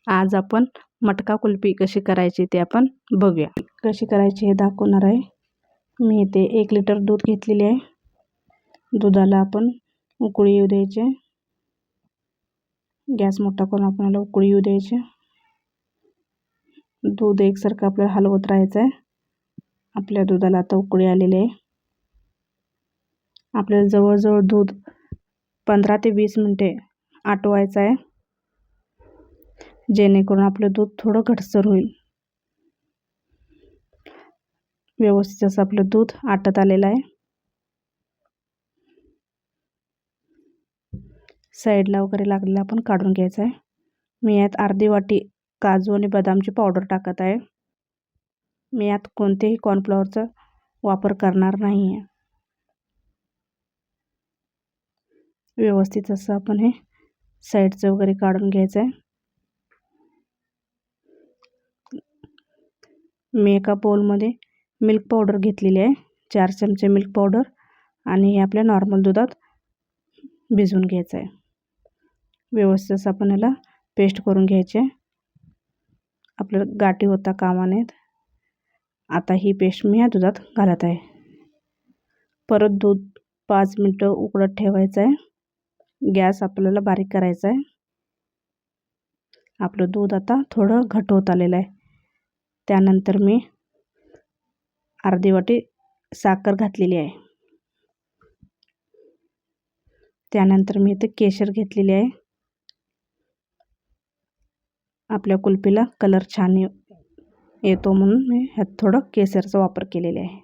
आज आपण मटका कुल्फी कशी करायची ते आपण बघूया. कशी करायची हे दाखवणार आहे. मी इथे 1 लिटर दूध घेतलेले आहे. दुधाला आपण उकळी येऊ द्यायची. गॅस मोठा करून आपल्याला उकळी येऊ द्यायची. दूध एकसारखं आपल्याला हलवत राहायचं आहे. आपल्या दुधाला आता उकळी आलेली आहे. आपल्याला जवळजवळ दूध 15 ते 20 मिनिटे आटवायचं आहे, जेणेकरून आपलं दूध थोडं घट्टसर होईल. व्यवस्थित असं आपलं दूध आटत आलेलं आहे. साईडला वगैरे लागलेला आपण काढून घ्यायचं आहे. मी यात अर्धी वाटी काजू आणि बदामची पावडर टाकत आहे. मी यात कोणतेही कॉर्नफ्लॉवरचा वापर करणार नाही आहे. व्यवस्थित असं आपण हे साईडचं वगैरे काढून घ्यायचं आहे. मी एका बाउलमध्ये मिल्क पावडर घेतलेली आहे. 4 चमचे मिल्क पावडर आणि हे आपल्या नॉर्मल दुधात भिजवून घ्यायचं आहे. व्यवस्थित असं आपण याला पेस्ट करून घ्यायचे. आपल्याला गाठी होता कामा नयेत. आता ही पेस्ट मी या दुधात घालत आहे. परत दूध 5 मिनिटं उकळत ठेवायचं आहे. गॅस आपल्याला बारीक करायचा आहे. आपलं दूध आता थोडं घट्ट होत आलेलं आहे. त्यानंतर मी अर्धी वाटी साखर घातलेली आहे. त्यानंतर मी इथे केशर घेतलेले आहे. आपल्या कुल्फीला कलर छान येतो म्हणून मी ह्यात थोडं केशरचा वापर केलेला आहे.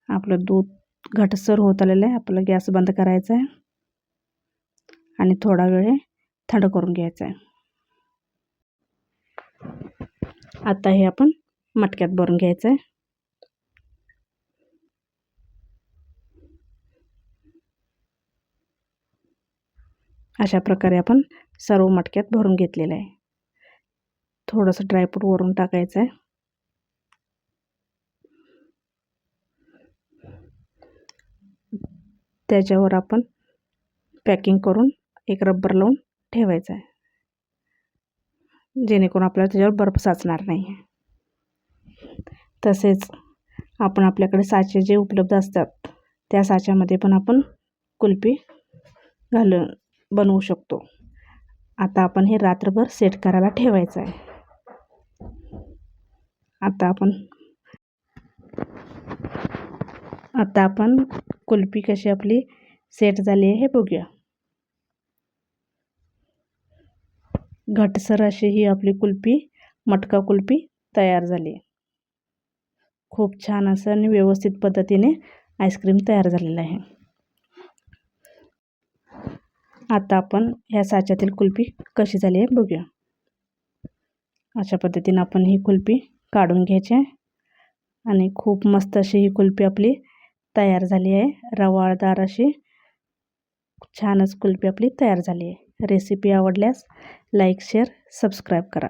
आपलं दूध घट्टसर होत आलेलं आहे. आपला गॅस बंद करायचा आहे आणि थोडा वेळ थंड करून घ्यायचं आहे. आता हे आपण मटक्यात भरून घ्यायचं आहे. अशा प्रकारे आपण सर्व मटक्यात भरून घेतलेलं आहे. थोडंसं ड्रायफ्रूट वरून टाकायचं आहे. त्याच्यावर आपण पॅकिंग करून एक रबर लावून ठेवायचं आहे, जेणेकरून आपल्याला त्याच्यावर बर्फ साचणार नाही. तसेच आपण आपल्याकडे साचे जे उपलब्ध असतात त्या साच्यामध्ये पण आपण कुल्फी घालून बनवू शकतो. आता आपण हे रात्रभर सेट करायला ठेवायचं आहे. आता आपण कुल्फी कशी आपली सेट झाली आहे हे बघूया. घट्टसर अशी ही आपली कुल्फी मटका कुल्फी तयार झाली. खूप छान असं आणि व्यवस्थित पद्धतीने आईस्क्रीम तयार झालेलं आहे. आता आपण ह्या साच्यातील कुल्फी कशी झाली आहे बघूया. अशा पद्धतीने आपण ही कुल्फी काढून घ्यायची आहे आणि खूप मस्त अशी ही कुल्फी आपली तयार झाली आहे. रवाळदार अशी छानच कुल्फी आपली तयार झाली आहे. रेसिपी आवडल्यास लाईक, शेअर, सबस्क्राईब करा.